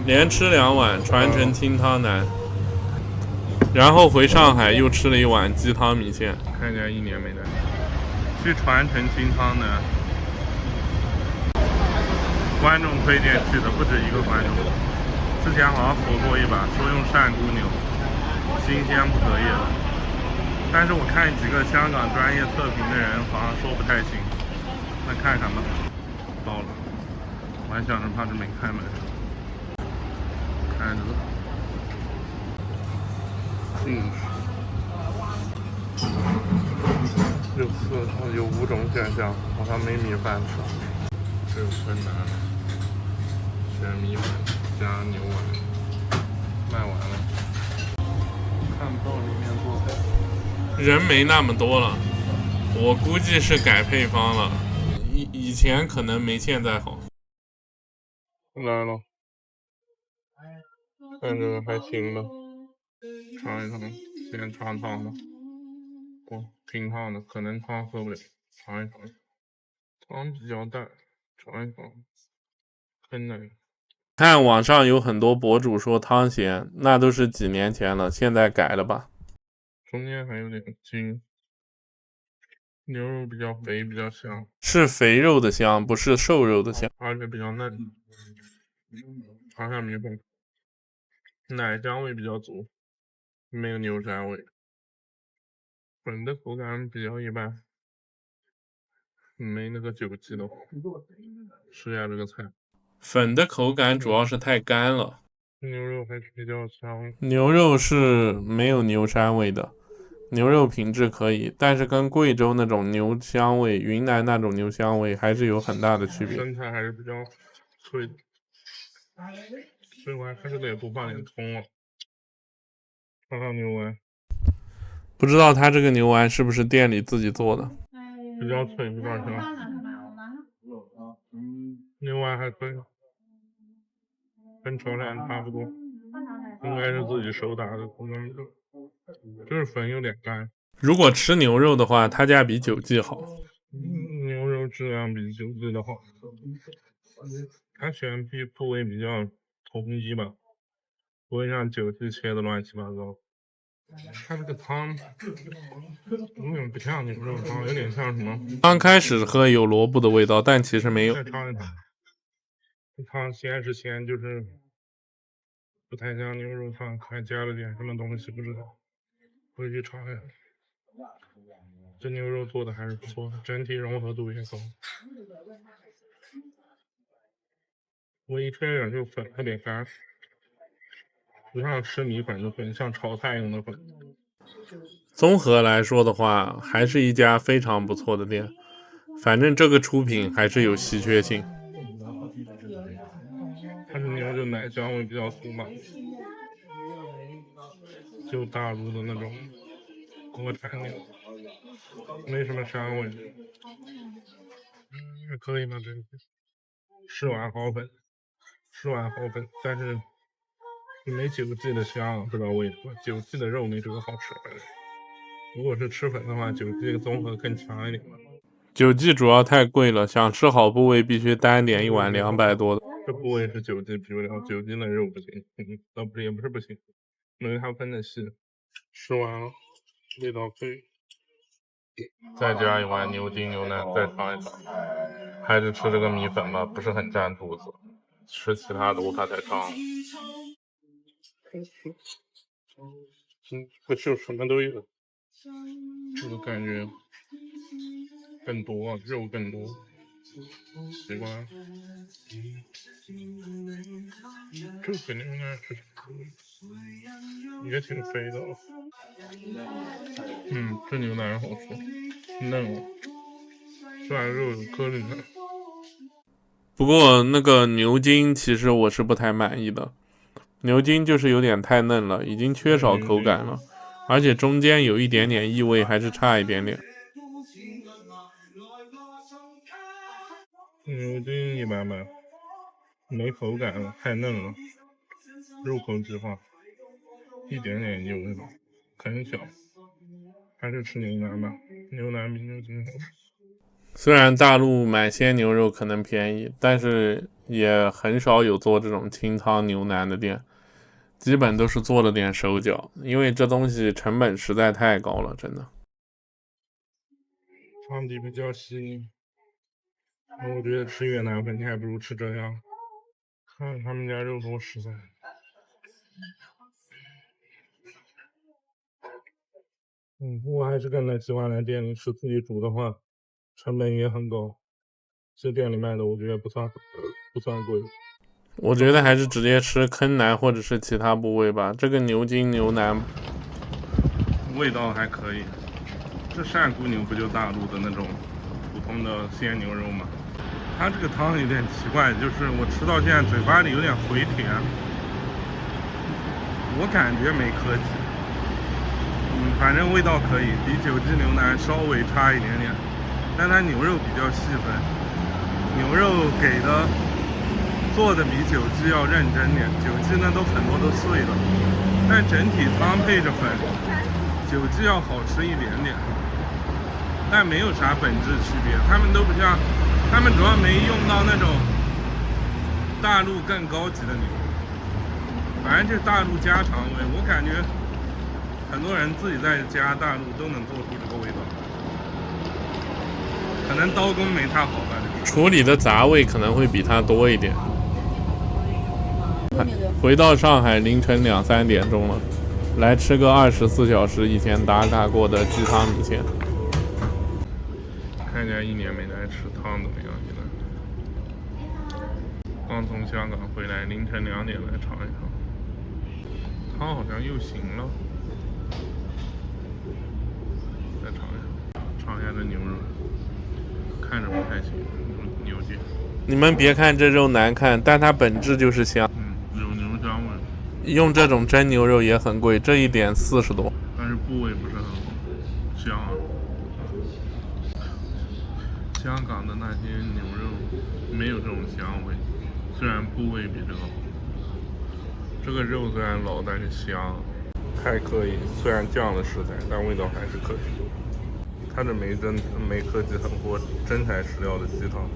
连吃2碗，传承清汤腩。然后回上海又吃了1碗鸡汤米线，看起来1年没来。去传承清汤腩，观众推荐去的不止一个观众。之前好像火过一把，说用鳝骨牛，新鲜不可以了。但是我看几个香港专业测评的人好像说不太行，那看看吧。到了，我还想着怕是没开门，看着。有5种选项，好像没米饭吃，这有困难了。选米粉加牛丸，卖完了，看不到里面做菜。人没那么多了，我估计是改配方了，以前可能没现在好。来了，看着还行吧，尝一尝，先尝汤吧。挺烫的，可能汤喝不了，尝一尝。汤比较淡，尝一尝，很嫩。看网上有很多博主说汤咸，那都是几年前了，现在改了吧？中间还有点筋，牛肉比较肥，比较香，是肥肉的香，不是瘦肉的香，而且比较嫩。尝下米粉，奶香味比较足，没有牛膻味。粉的口感比较一般，没那个9记的好。试下这个菜，粉的口感主要是太干了。牛肉还是比较香，牛肉是没有牛膻味的，牛肉品质可以，但是跟贵州那种牛香味、云南那种牛香味还是有很大的区别。生菜还是比较脆的，吃完还是得多放点葱了。尝尝牛丸，不知道他这个牛丸是不是店里自己做的，比较脆，比较香。牛丸还可以，跟潮汕差不多，应该是自己手打的，就是粉有点干。如果吃牛肉的话，他家比9记好。牛肉质量比9记的好，他选部位比较统一吧，不会让9记切的乱七八糟。它这个汤有点不像牛肉汤，有点像什么？刚开始喝有萝卜的味道，但其实没有。再尝一尝，这汤鲜是鲜，就是不太像牛肉汤，还加了点什么东西，不知道。回去尝一下。这牛肉做的还是不错的，整体融合度也高。唯一缺点就是粉特别干，不像吃米粉的粉，像炒菜用的粉。综合来说的话，还是一家非常不错的店。反正这个出品还是有稀缺性。它是牛就奶香味比较足嘛，就大陆的那种国产牛，没什么膻味。还可以吧，这个10碗好粉，10碗好粉，但是没9记的香，不知道为什么9记的肉没这个好吃。如果是吃粉的话，9记综合更强一点吧。9记主要太贵了，想吃好部位必须单点1碗200多的。这部位是9记比不了，9记的肉不行，不是也不是不行，因为它分的细。吃完了，味道可以。再加1碗牛筋牛腩，再尝一尝。还是吃这个米粉吧，不是很占肚子。吃其他的我怕太烫了。不就什么都有，这个感觉更多，肉更多，习惯了。这个牛腩是也挺肥的。这牛腩好吃，嫩哦，虽然肉有颗粒感。不过那个牛筋其实我是不太满意的，牛筋就是有点太嫩了，已经缺少口感了，而且中间有一点点异味，还是差一点点。牛筋一般般，没口感了，太嫩了，入口即化，一点点异味吧，很小。还是吃牛腩吧，牛腩比牛筋好。虽然大陆买鲜牛肉可能便宜，但是也很少有做这种清汤牛腩的店，基本都是做了点手脚，因为这东西成本实在太高了，真的。汤底比较细腻，我觉得吃越南粉你还不如吃这样，看他们家肉多实在。我还是更喜欢来店里吃，自己煮的话，成本也很高。这店里卖的我觉得不算贵。我觉得还是直接吃坑腩或者是其他部位吧。这个牛筋牛腩味道还可以。这鳝骨牛不就大陆的那种普通的鲜牛肉吗？它这个汤有点奇怪，就是我吃到现在嘴巴里有点回甜，我感觉没科技。反正味道可以，比九记牛腩稍微差一点点，但它牛肉比较细分，牛肉给的做的比九记要认真点，九记呢很多都碎了，但整体汤配着粉，九记要好吃一点点，但没有啥本质区别，他们都不像，他们主要没用到那种大陆更高级的牛，反正就是大陆家常味，我感觉。很多人自己在家大陆都能做出这个味道，可能刀工没他好吧，处理的杂味可能会比他多一点。回到上海凌晨2、3点钟了，来吃个24小时以前打卡过的鸡汤米线。看起来1年没来吃汤怎么样？现在刚从香港回来，凌晨2点来尝一尝，汤好像又行了。再尝一下这牛肉，看着不太行，牛筋。你们别看这肉难看，但它本质就是香。有牛香味。用这种真牛肉也很贵，这一点40多。但是部位不是很好，香啊。香港的那些牛肉没有这种香味，虽然部位比这个好。这个肉虽然老，但是香。还可以，虽然降了食材，但味道还是可以。它的梅科技很多真材实料的鸡汤。